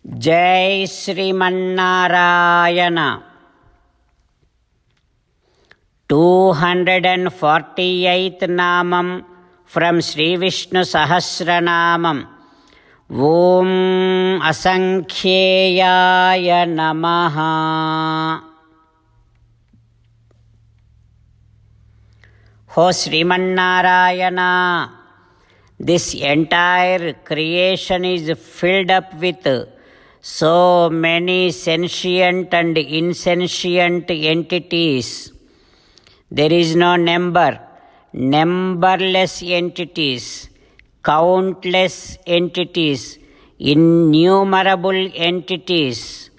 जय श्रीमन्नारायण 248th नामं from Sri Vishnu Sahasranamam. Om Asankheyaya Namaha. Ho Srimannarayana, this entire creation is filled up with so many sentient and insentient entities. There is no number, numberless entities, countless entities, innumerable entities.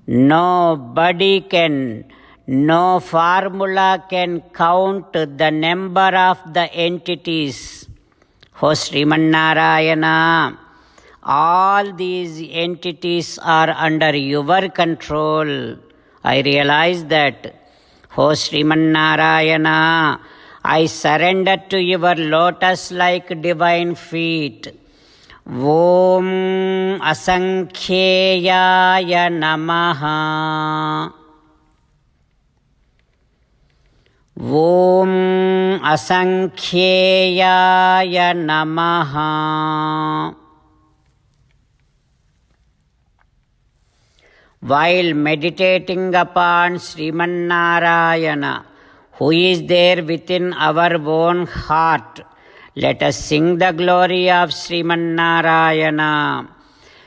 Nobody can, no formula can count the number of the entities. O Srimannarayana, all these entities are under your control. I realize that. O Srimannarayana, I surrender to your lotus-like divine feet. Om Asankheyaya Namaha. Om Asankheyaya Namaha. While meditating upon Srimannarayana, who is there within our own heart, let us sing the glory of Srimannarayana.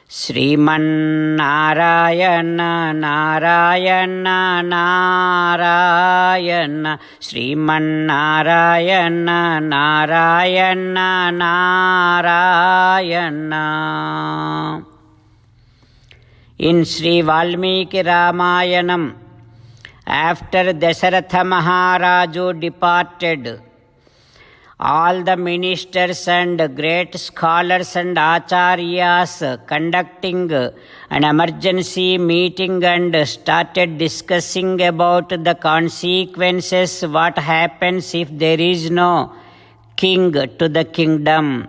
Srimannarayana, Narayana, Narayana, Srimannarayana, Narayana, Narayana. In Sri Valmiki Ramayanam, after Dasharatha Maharaju departed, all the ministers and great scholars and acharyas conducting an emergency meeting and started discussing about the consequences, what happens if there is no king to the kingdom.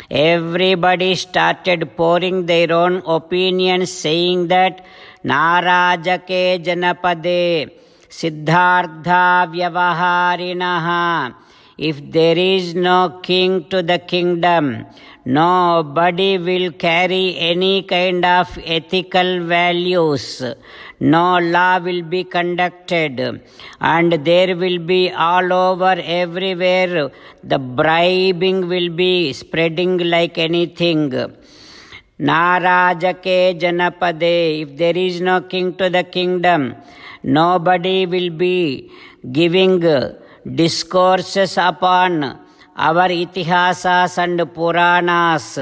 Everybody started pouring their own opinions, saying that Narajake Janapade Siddhartha Vyavaharinaha. If there is no king to the kingdom, nobody will carry any kind of ethical values. No law will be conducted, and there will be all over everywhere the bribing will be spreading like anything. Narajake Janapade, if there is no king to the kingdom, nobody will be giving discourses upon our itihasas and puranas.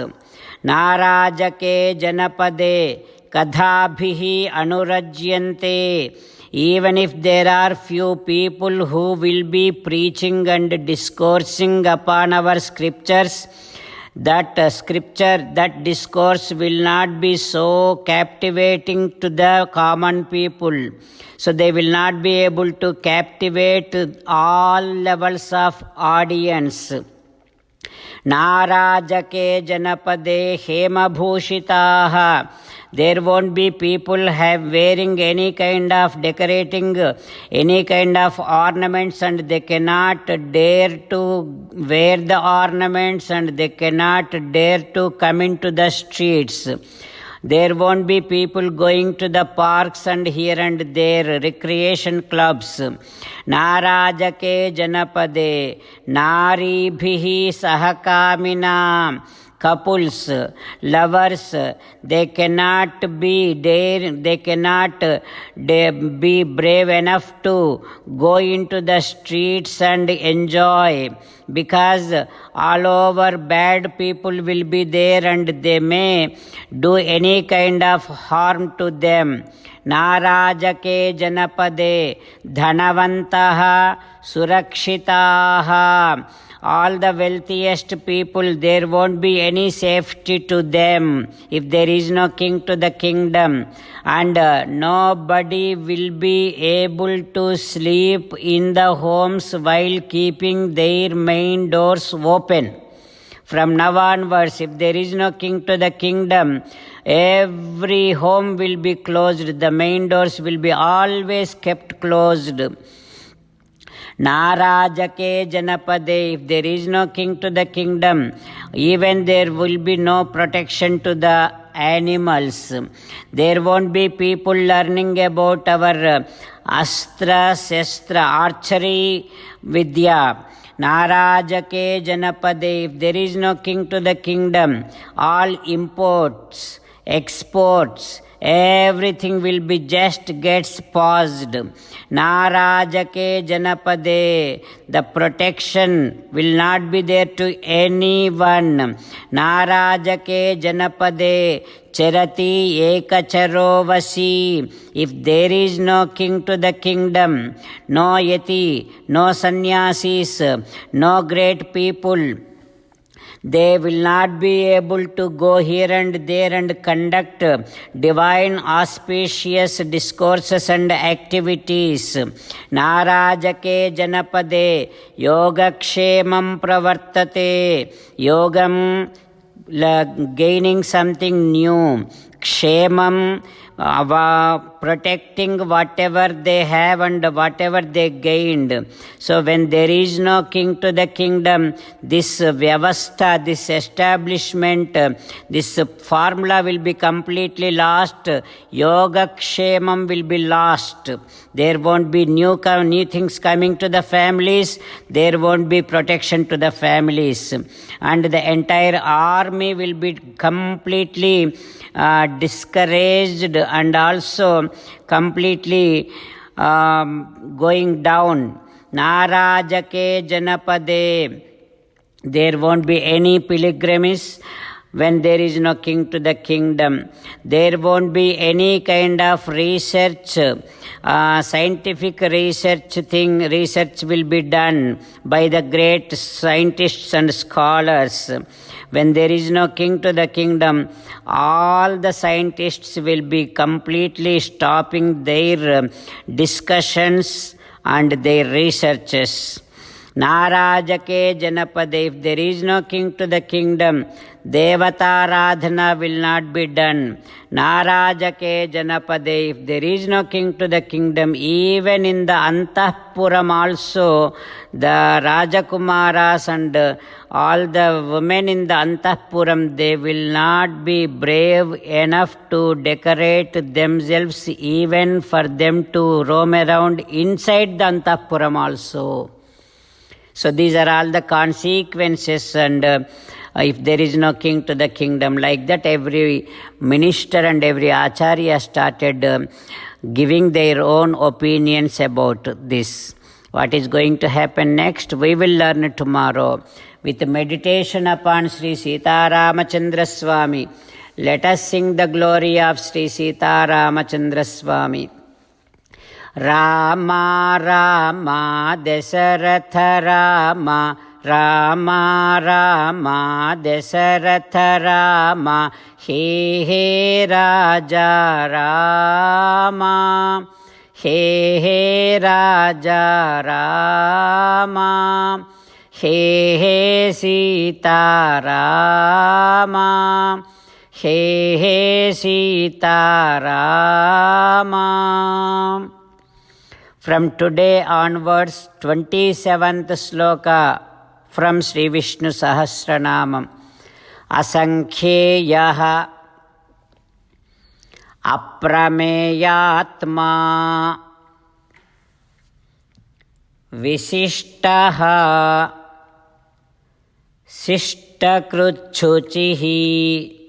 Narajake Janapade kadhabhihi anurajyante. Even if there are few people who will be preaching and discoursing upon our scriptures, that discourse will not be so captivating to the common people. So they will not be able to captivate all levels of audience. Narajake Janapade Hema Bhushitaha. There won't be people wearing any kind of decorating, any kind of ornaments, and they cannot dare to wear the ornaments, and they cannot dare to come into the streets. There won't be people going to the parks and here and there, recreation clubs. Narajake Janapade Naribhihi Sahakamina. Couples, lovers, they cannot be brave enough to go into the streets and enjoy, because all over bad people will be there and they may do any kind of harm to them. Narajake Janapade Dhanavantaha Surakshitaha. All the wealthiest people, there won't be any safety to them if there is no king to the kingdom. And nobody will be able to sleep in the homes while keeping their main doors open. From now onwards, if there is no king to the kingdom, every home will be closed. The main doors will be always kept closed. Narajake Janapade, if there is no king to the kingdom, even there will be no protection to the animals. There won't be people learning about our astra, shastra, archery, vidya. Narajake Janapade, if there is no king to the kingdom, all imports, exports, everything will be just gets paused. Narajake Janapade, the protection will not be there to anyone. Narajake Janapade, Charati Ekacharo Vasi. If there is no king to the kingdom, no yati, no sannyasis, no great people, they will not be able to go here and there and conduct divine auspicious discourses and activities. Narajake Janapade, Yogakshemam Pravartate, Yogam, gaining something new, Kshemam, protecting whatever they have and whatever they gained. So when there is no king to the kingdom, this vyavastha, this establishment, this formula will be completely lost. Yoga kshemam will be lost. There won't be new things coming to the families. There won't be protection to the families. And the entire army will be completely discouraged and also completely going down. Narajake Janapade, there won't be any pilgrimage when there is no king to the kingdom. There won't be any kind of research, scientific research will be done by the great scientists and scholars. When there is no king to the kingdom, all the scientists will be completely stopping their discussions and their researches. Narajake Janapade, if there is no king to the kingdom, Devataradhana will not be done. Narajake Janapade, if there is no king to the kingdom, even in the Antahpuram also, the Rajakumaras and all the women in the Antahpuram, they will not be brave enough to decorate themselves even for them to roam around inside the Antahpuram also. So these are all the consequences, and if there is no king to the kingdom, like that every minister and every acharya started giving their own opinions about this. What is going to happen next, we will learn tomorrow with meditation upon Sri Sita Ramachandra Swami. Let us sing the glory of Sri Sita Ramachandra Swami. Rama Rama Dasaratha Rama, Rama Rama Dasaratha Rama, He He Raja Rama, He He Raja Rama, He He Sita Rama, He He Sita Rama. From today onwards, 27th sloka from Sri Vishnu Sahasranamam. Asankhyeyaha aprameyatma visishtaha sishtakruchuchihi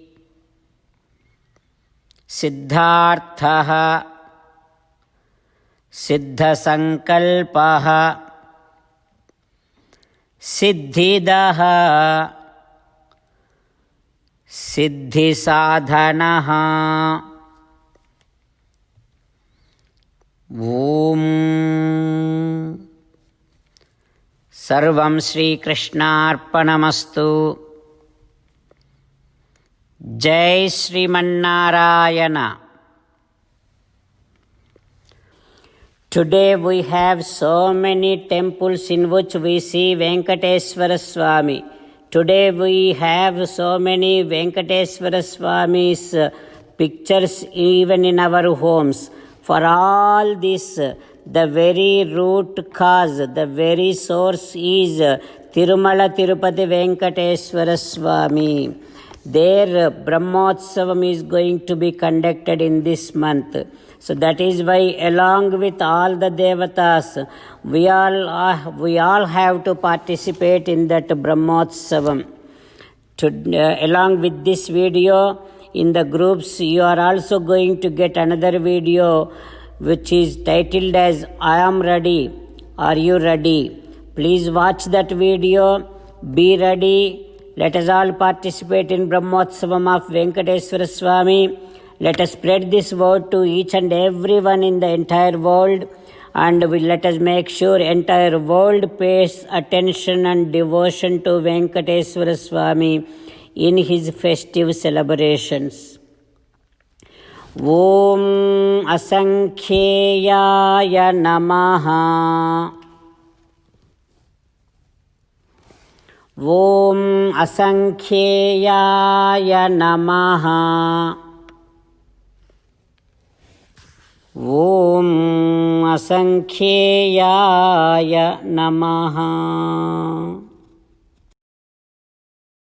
siddharthaha siddhasankalpaha siddhidaha siddhisadhanaha. Om Sarvam Shri Krishnarpanamastu. Jai Srimannarayana. Today we have so many temples in which we see Venkateswara Swami. Today we have so many Venkateswara Swami's pictures even in our homes. For all this, the very root cause, the very source is Tirumala Tirupati Venkateswara Swami. Their Brahmotsavam is going to be conducted in this month. So that is why, along with all the devatas, we all have to participate in that Brahmotsavam. Along with this video, in the groups, you are also going to get another video which is titled as I am ready. Are you ready? Please watch that video. Be ready. Let us all participate in Brahmotsavam of Venkateswara Swami. Let us spread this word to each and everyone in the entire world, and let us make sure entire world pays attention and devotion to Venkateswara Swami in his festive celebrations. Om Asankheyaya Namaha. Om Asankheyaya Namaha. Om Asankheyaya Namaha.